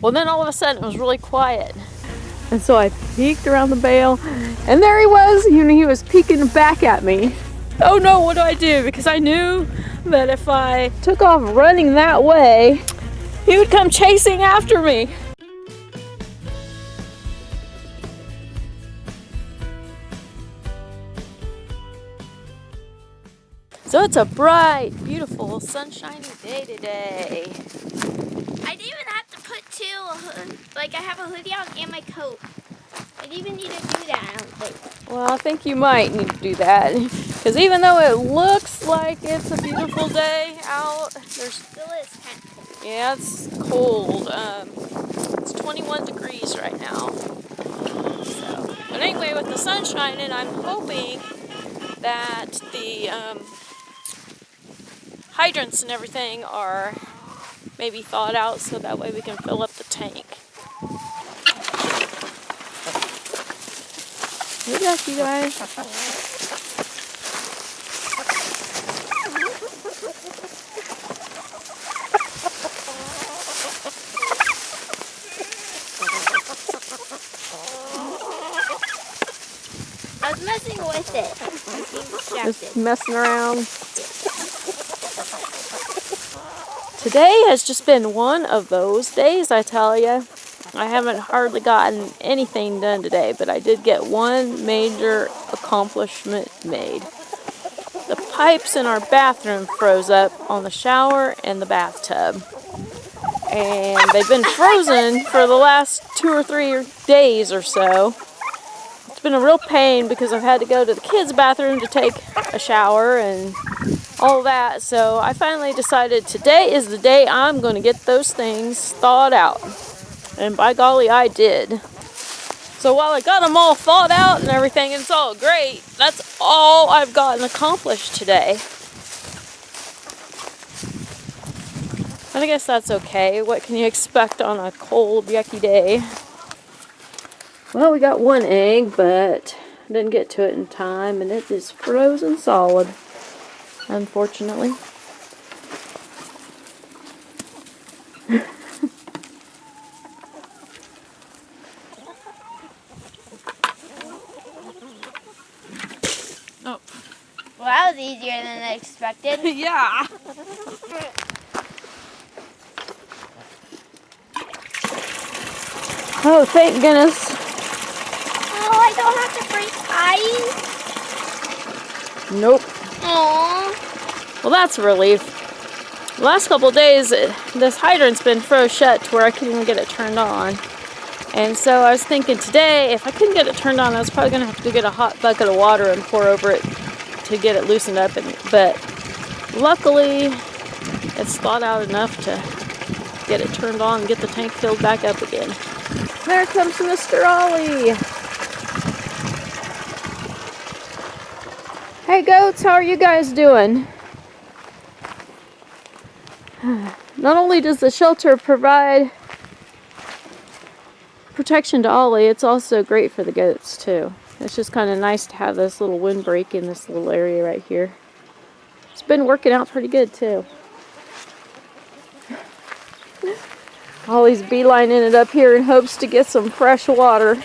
Well, then all of a sudden it was really quiet. And so I peeked around the bale, and there he was. He was peeking back at me. Oh no, what do I do? Because I knew that if I took off running that way, he would come chasing after me. So it's a bright, beautiful, sunshiny day today. I didn't even have to put I have a hoodie on and my coat. I didn't even need to do that, I don't think. Well, I think you might need to do that. Because even though it looks like it's a beautiful day out, there's Still is kind of cold. yeah, it's cold. It's 21 degrees right now. So, but anyway, with the sun shining, I'm hoping that the hydrants and everything are maybe thawed out so that way we can fill up the tank. Good luck, you guys. I was messing with it. Just messing around. Today has just been one of those days, I tell you. I haven't hardly gotten anything done today, but I did get one major accomplishment made. The pipes in our bathroom froze up on the shower and the bathtub. And they've been frozen for the last 2 or 3 days or so. It's been a real pain because I've had to go to the kids' bathroom to take a shower and all that. So I finally decided today is the day I'm going to get those things thawed out. And by golly, I did. So while I got them all thawed out and everything, and it's all great, that's all I've gotten accomplished today. And I guess that's okay. What can you expect on a cold, yucky day? Well, we got one egg, but didn't get to it in time, and it is frozen solid, unfortunately. Oh. Well, that was easier than I expected. Yeah. Oh, thank goodness. Oh, I don't have to break ice. Nope. Aww. Well, that's a relief. The last couple of days, this hydrant's been froze shut to where I couldn't even get it turned on. And so I was thinking today, if I couldn't get it turned on, I was probably going to have to go get a hot bucket of water and pour over it to get it loosened up. But luckily, it's thawed out enough to get it turned on and get the tank filled back up again. There comes Mr. Ollie. Hey goats, how are you guys doing? Not only does the shelter provide protection to Ollie, it's also great for the goats too. It's just kind of nice to have this little windbreak in this little area right here. It's been working out pretty good too. Ollie's beelining it up here in hopes to get some fresh water.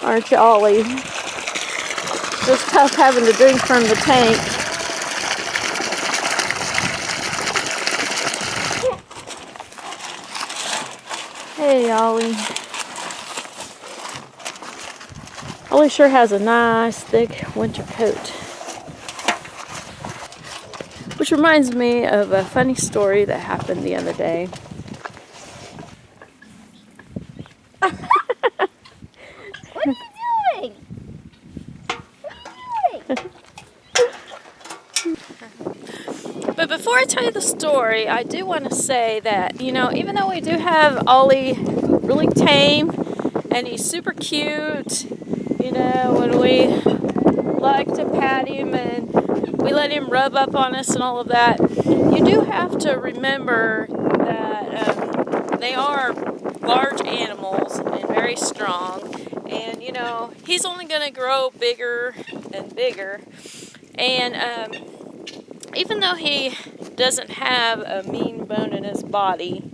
Aren't you, Ollie? It's tough having to drink from the tank. Hey, Ollie. Ollie sure has a nice thick winter coat. Which reminds me of a funny story that happened the other day. What are you doing? What are you doing? But before I tell you the story, I do want to say that, you know, even though we do have Ollie really tame and he's super cute, you know, when we like to pat him and we let him rub up on us and all of that, you do have to remember that they are large animals and very strong. And, you know, he's only going to grow bigger and bigger. And even though he doesn't have a mean bone in his body,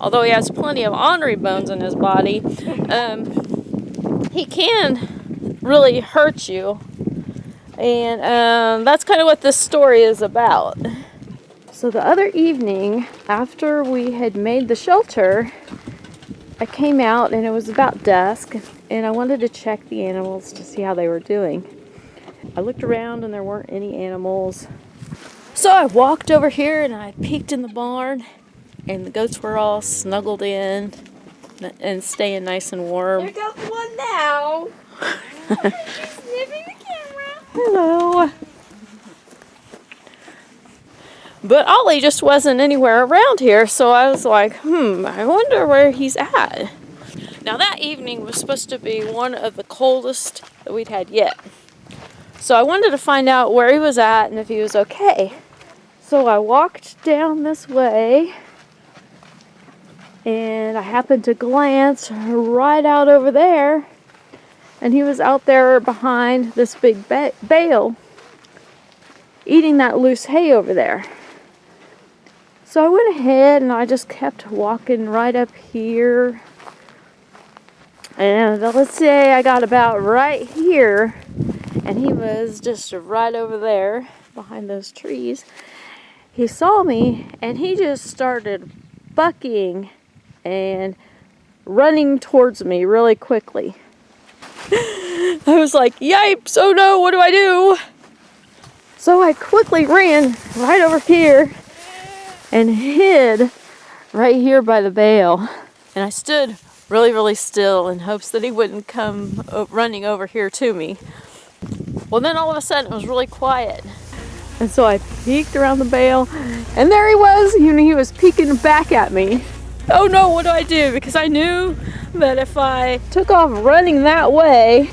although he has plenty of ornery bones in his body, he can really hurt you. And that's kind of what this story is about. So the other evening, after we had made the shelter, I came out and it was about dusk, and I wanted to check the animals to see how they were doing. I looked around and there weren't any animals. So I walked over here and I peeked in the barn, and the goats were all snuggled in and staying nice and warm. There goes one now. She's sniffing the camera. Hello. But Ollie just wasn't anywhere around here, so I was like, I wonder where he's at. Now that evening was supposed to be one of the coldest that we'd had yet. So I wanted to find out where he was at and if he was okay. So I walked down this way, and I happened to glance right out over there, and he was out there behind this big bale, eating that loose hay over there. So I went ahead and I just kept walking right up here. And let's say I got about right here, and he was just right over there behind those trees. He saw me and he just started bucking and running towards me really quickly. I was like, yipes, oh no, what do I do? So I quickly ran right over here and hid right here by the bale. And I stood really, really still in hopes that he wouldn't come running over here to me. Well, then all of a sudden it was really quiet. And so I peeked around the bale, and there he was. He was peeking back at me. Oh no, what do I do? Because I knew that if I took off running that way,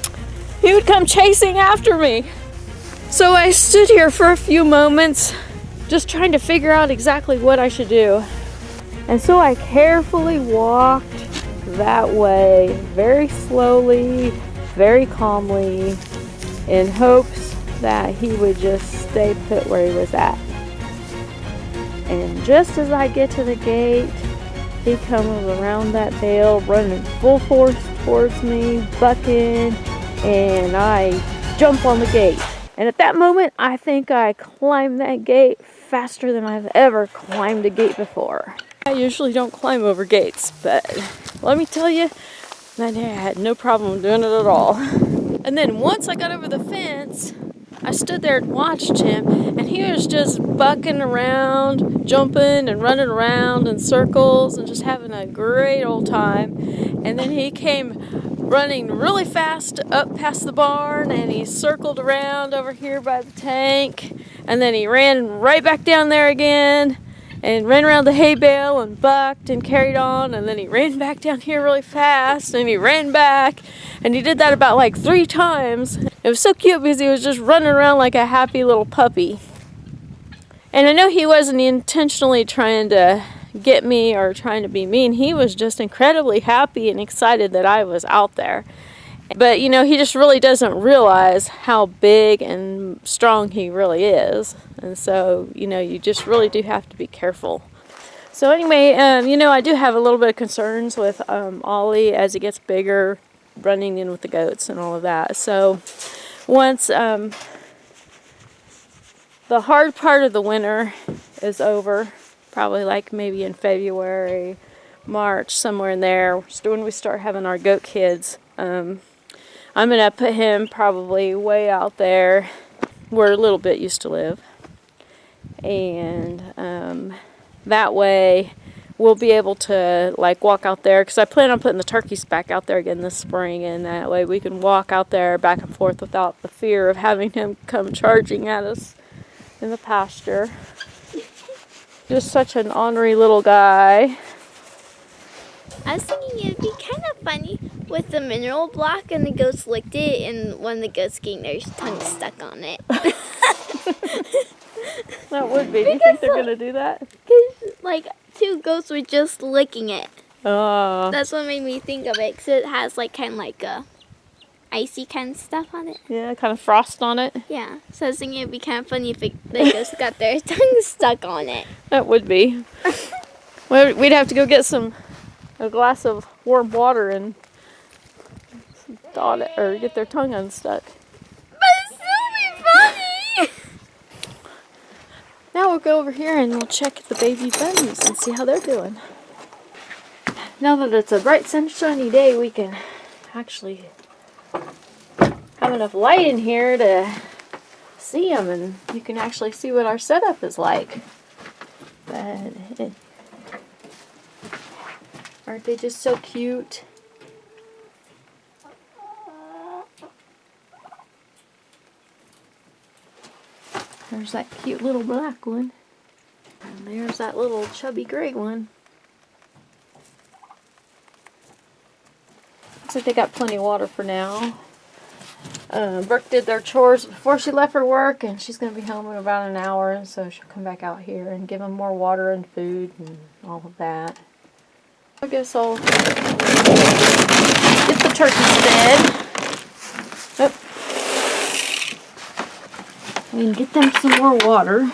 he would come chasing after me. So I stood here for a few moments, just trying to figure out exactly what I should do. And so I carefully walked that way, very slowly, very calmly, in hopes that he would just stay put where he was at. And just as I get to the gate, he comes around that bale, running full force towards me, bucking, and I jump on the gate. And at that moment, I think I climbed that gate faster than I've ever climbed a gate before. I usually don't climb over gates, but let me tell you, that day I had no problem doing it at all. And then once I got over the fence, I stood there and watched him, and he was just bucking around, jumping and running around in circles and just having a great old time. And then he came running really fast up past the barn, and he circled around over here by the tank, and then he ran right back down there again and ran around the hay bale and bucked and carried on, and then he ran back down here really fast, and he ran back, and he did that about like 3 times. It was so cute because he was just running around like a happy little puppy. And I know he wasn't intentionally trying to get me or trying to be mean. He was just incredibly happy and excited that I was out there. But he just really doesn't realize how big and strong he really is. And so, you just really do have to be careful. So anyway, I do have a little bit of concerns with Ollie as he gets bigger, running in with the goats and all of that. So once the hard part of the winter is over, probably like maybe in February, March, somewhere in there, when we start having our goat kids, I'm going to put him probably way out there where Little Bit used to live. And that way we'll be able to walk out there, because I plan on putting the turkeys back out there again this spring, and that way we can walk out there back and forth without the fear of having him come charging at us in the pasture. Just such an ornery little guy. I was thinking it'd be kind of funny with the mineral block and the goats licked it, and one of the goats getting their tongue stuck on it. That would be. Do you think they're going to do that? Because, 2 goats were just licking it. Oh. That's what made me think of it, because it has, kind of a icy kind of stuff on it. Yeah, kind of frost on it. Yeah. So I was thinking it'd be kind of funny if the goats got their tongue stuck on it. That would be. Well, we'd have to go get a glass of warm water and dot it, or get their tongue unstuck. But it's still be funny. Now we'll go over here and we'll check the baby bunnies and see how they're doing. Now that it's a bright sunshiny day, we can actually have enough light in here to see them, and you can actually see what our setup is like. But aren't they just so cute? There's that cute little black one. And there's that little chubby gray one. Looks like they got plenty of water for now. Brooke did their chores before she left for work, and she's going to be home in about an hour, and so she'll come back out here and give them more water and food and all of that. I guess I'll get the turkeys fed. Yep. And get them some more water.